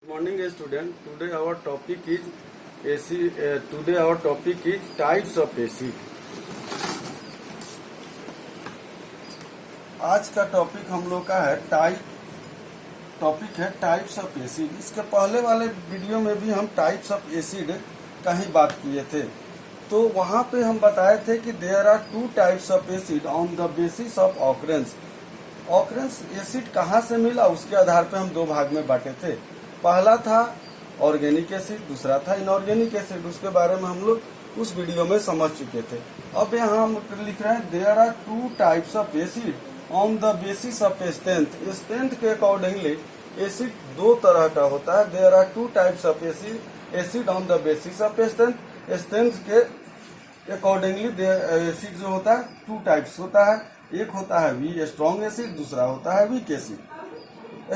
Good morning, student. Today our topic is acid. Today our topic is types of acid. आज का topic हम लोग का है टाइप्स ऑफ एसिड। इसके पहले वाले वीडियो में भी हम टाइप्स ऑफ एसिड का ही बात किए थे। तो वहाँ पे हम बताए थे कि there are two types of acid on the basis of occurrence. Occurrence acid कहाँ से मिला उसके आधार पे हम दो भाग में बांटे थे। पहला था ऑर्गेनिक एसिड, दूसरा था इनऑर्गेनिक एसिड। उसके बारे में हम लोग उस वीडियो में समझ चुके थे। अब यहाँ हम लिख रहे हैं there are two types of acid on the basis of strength. Strength के अकॉर्डिंगली एसिड दो तरह का होता है। There are two types of acid on the basis of strength. Strength के अकॉर्डिंगली एसिड जो होता है टू टाइप्स होता है। एक होता है वी स्ट्रॉन्ग एसिड, दूसरा होता है weak acid.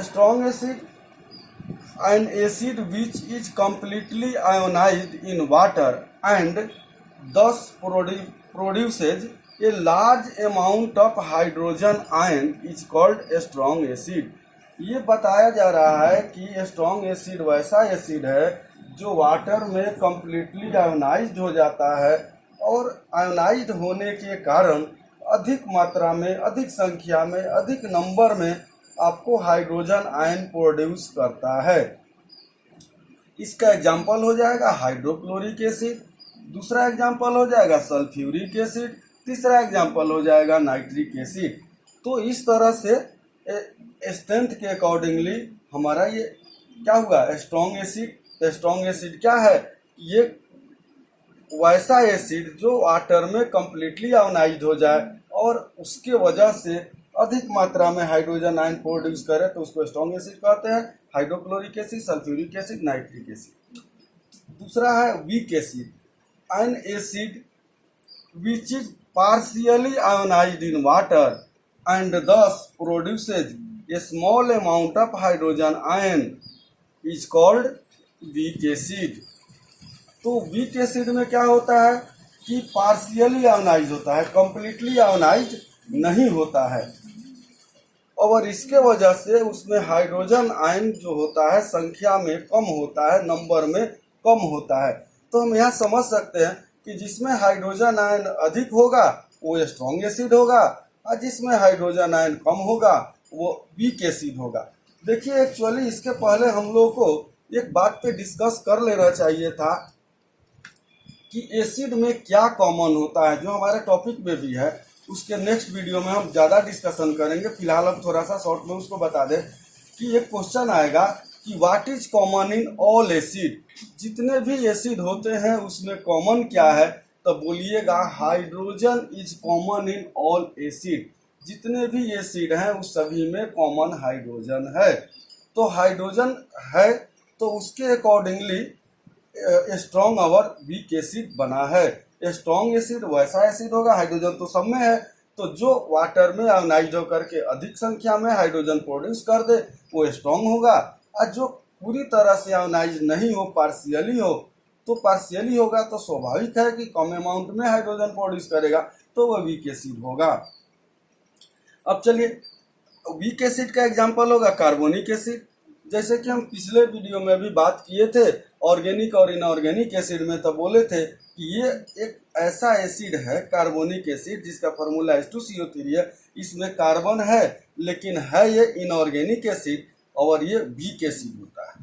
Strong acid an acid which is completely ionized in water and thus produces a large amount of hydrogen ion is called a strong acid। ये बताया जा रहा है कि स्ट्रॉन्ग एसिड वैसा एसिड है जो वाटर में कम्प्लीटली आयोनाइज्ड हो जाता है और आयोनाइज्ड होने के कारण अधिक मात्रा में, अधिक संख्या में, अधिक नंबर में आपको हाइड्रोजन आयन प्रोड्यूस करता है। इसका एग्जाम्पल हो जाएगा हाइड्रोक्लोरिक एसिड, दूसरा एग्जाम्पल हो जाएगा सल्फ्यूरिक एसिड, तीसरा एग्जाम्पल हो जाएगा नाइट्रिक एसिड। तो इस तरह से स्ट्रेंथ के अकॉर्डिंगली हमारा ये क्या हुआ स्ट्रॉन्ग एसिड। तो स्ट्रॉन्ग एसिड क्या है? ये वैसा एसिड जो वाटर में कम्प्लीटली आयोनाइज्ड हो जाए और उसके वजह से अधिक मात्रा में हाइड्रोजन आयन प्रोड्यूस करे तो उसको स्ट्रॉन्ग एसिड कहते हैं। Hydrochloric acid, sulphuric acid, nitric acid. दूसरा है weak acid, an acid which is partially ionised in water and thus produces a small amount of hydrogen ion is called weak acid. तो weak acid में क्या होता है कि partially ionise होता है, कंप्लीटली आयोनाइज नहीं होता है और इसके वजह से उसमें हाइड्रोजन आयन जो होता है संख्या में कम होता है, नंबर में कम होता है। तो हम यहाँ समझ सकते हैं कि जिसमें हाइड्रोजन आयन अधिक होगा वो स्ट्रॉन्ग एसिड होगा और जिसमें हाइड्रोजन आयन कम होगा वो वीक एसिड होगा। देखिए एक्चुअली इसके पहले हम लोग को एक बात पे डिस्कस कर लेना चाहिए था कि एसिड में क्या कॉमन होता है, जो हमारे टॉपिक में भी है। उसके नेक्स्ट वीडियो में हम ज़्यादा डिस्कशन करेंगे। फिलहाल हम थोड़ा सा शॉर्ट में उसको बता दें कि एक क्वेश्चन आएगा कि what is common in all acid. जितने भी एसिड होते हैं उसमें कॉमन क्या है? तो बोलिएगा hydrogen is common in all acid. जितने भी एसिड हैं उस सभी में कॉमन हाइड्रोजन है। तो हाइड्रोजन है तो उसके अकॉर्डिंगली स्ट्रॉन्ग और वीक एसिड बना है। स्ट्रॉन्ग एसिड वैसा एसिड होगा, हाइड्रोजन तो सब में है, तो जो वाटर में आयोनाइज होकर के अधिक संख्या में हाइड्रोजन प्रोड्यूस कर दे वो स्ट्रॉन्ग होगा। और जो पूरी तरह से आयोनाइज नहीं हो, पार्शियली हो, तो पार्शियली होगा तो स्वाभाविक है कि कम अमाउंट में हाइड्रोजन प्रोड्यूस करेगा तो वह वीक एसिड होगा। अब चलिए वीक एसिड का एग्जाम्पल होगा कार्बोनिक एसिड। जैसे कि हम पिछले वीडियो में भी बात किए थे ऑर्गेनिक और इनऑर्गेनिक एसिड में, तो बोले थे कि ये एक ऐसा एसिड है कार्बोनिक एसिड जिसका फार्मूला H2CO3 है। इसमें कार्बन है लेकिन है ये इनऑर्गेनिक एसिड और ये वीक एसिड होता है।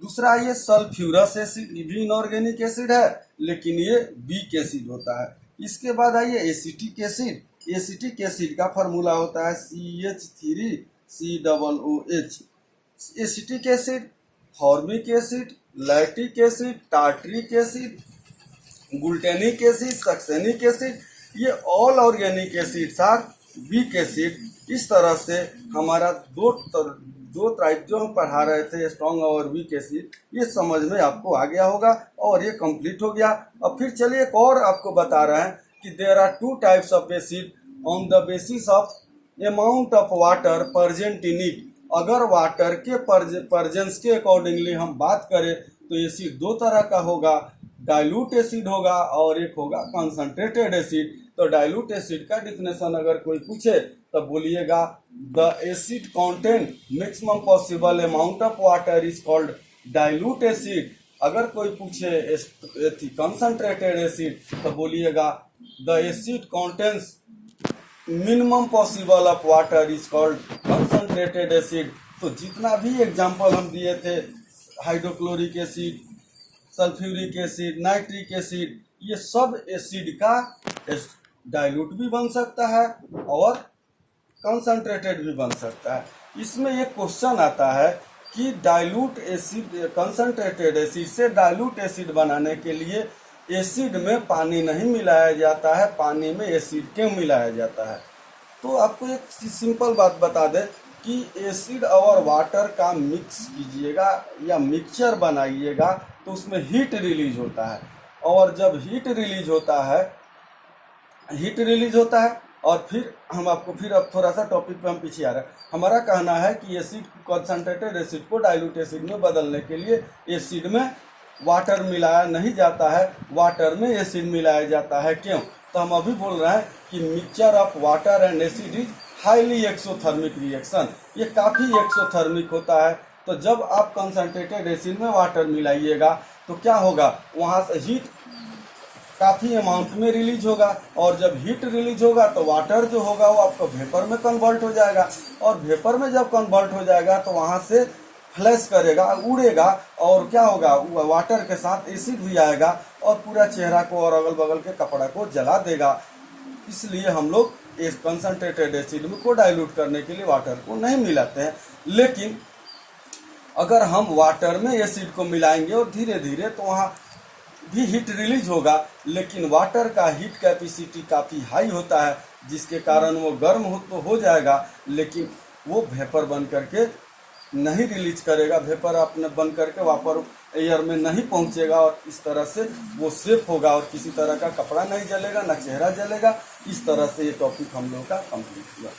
दूसरा ये सल्फ्यूरस एसिड, भी इनऑर्गेनिक एसिड है लेकिन ये वीक एसिड होता है। इसके बाद आइए एसिटिक एसिड। एसिटिक एसिड का फार्मूला होता है CH3COOH। Acetic acid, formic acid, lactic acid, tartaric acid, glutamic acid, succinic acid, ये all organic acids are weak acid. इस तरह से हमारा दो टाइप जो हम पढ़ा रहे थे स्ट्रॉन्ग और वीक एसिड, ये समझ में आपको आ गया होगा और ये कंप्लीट हो गया। अब फिर चलिए एक और आपको बता रहे हैं कि there are two types of acid on the basis of amount of water present in it. अगर वाटर के प्रेजेंस के अकॉर्डिंगली हम बात करें तो एसिड दो तरह का होगा, डाइल्यूट एसिड होगा और एक होगा कंसंट्रेटेड एसिड। तो डाइल्यूट एसिड का डिफिनेशन अगर कोई पूछे तो बोलिएगा the acid content maximum possible amount of water is called dilute acid, अगर कोई पूछे कंसंट्रेटेड एसिड तो बोलिएगा the acid contains minimum possible of water is called concentrated acid. तो जितना भी एग्जाम्पल हम दिए थे, hydrochloric acid, sulphuric acid, nitric acid, ये सब एसिड का डाइल्यूट भी बन सकता है और कंसंट्रेटेड भी बन सकता है। इसमें एक क्वेश्चन आता है कि डाइल्यूट एसिड, कंसंट्रेटेड एसिड से डाइल्यूट एसिड बनाने के लिए एसिड में पानी नहीं मिलाया जाता है, पानी में एसिड क्यों मिलाया जाता है? तो आपको एक सिंपल बात बता दें कि एसिड और वाटर का मिक्स कीजिएगा या मिक्सचर बनाइएगा तो उसमें हीट रिलीज होता है, और जब हीट रिलीज होता है और फिर हम आपको फिर अब थोड़ा सा टॉपिक पे हम पीछे आ रहे हैं। हमारा कहना है कि एसिड, कंसंट्रेटेड एसिड को डाइल्यूट एसिड में बदलने के लिए एसिड में वाटर मिलाया नहीं जाता है, वाटर में एसिड मिलाया जाता है। क्यों? तो हम अभी बोल रहे हैं कि mixture of water and acid is highly exothermic reaction, ये काफ़ी एक्सोथर्मिक होता है। तो जब आप कंसंट्रेटेड एसिड में वाटर मिलाइएगा तो क्या होगा, वहाँ से हीट काफ़ी अमाउंट में रिलीज होगा, और जब हीट रिलीज होगा तो वाटर जो होगा वो आपको वेपर में कन्वर्ट हो जाएगा, और वेपर में जब कन्वर्ट हो जाएगा तो वहाँ से फ्लैश करेगा, उड़ेगा, और क्या होगा, वाटर के साथ एसिड भी आएगा और पूरा चेहरा को और अगल बगल के कपड़ा को जला देगा। इसलिए हम लोग इस कंसंट्रेटेड एसिड में को डाइल्यूट करने के लिए वाटर को नहीं मिलाते हैं। लेकिन अगर हम वाटर में एसिड को मिलाएंगे और धीरे धीरे तो वहाँ भी हीट रिलीज होगा, लेकिन वाटर का हीट कैपेसिटी काफ़ी हाई होता है, जिसके कारण वो गर्म हो जाएगा, लेकिन वो वेपर बन करके नहीं रिलीज करेगा, वेपर अपने बन करके वापर एयर में नहीं पहुंचेगा, और इस तरह से वो सेफ होगा और किसी तरह का कपड़ा नहीं जलेगा, ना चेहरा जलेगा। इस तरह से ये टॉपिक हम लोग का कंप्लीट हुआ।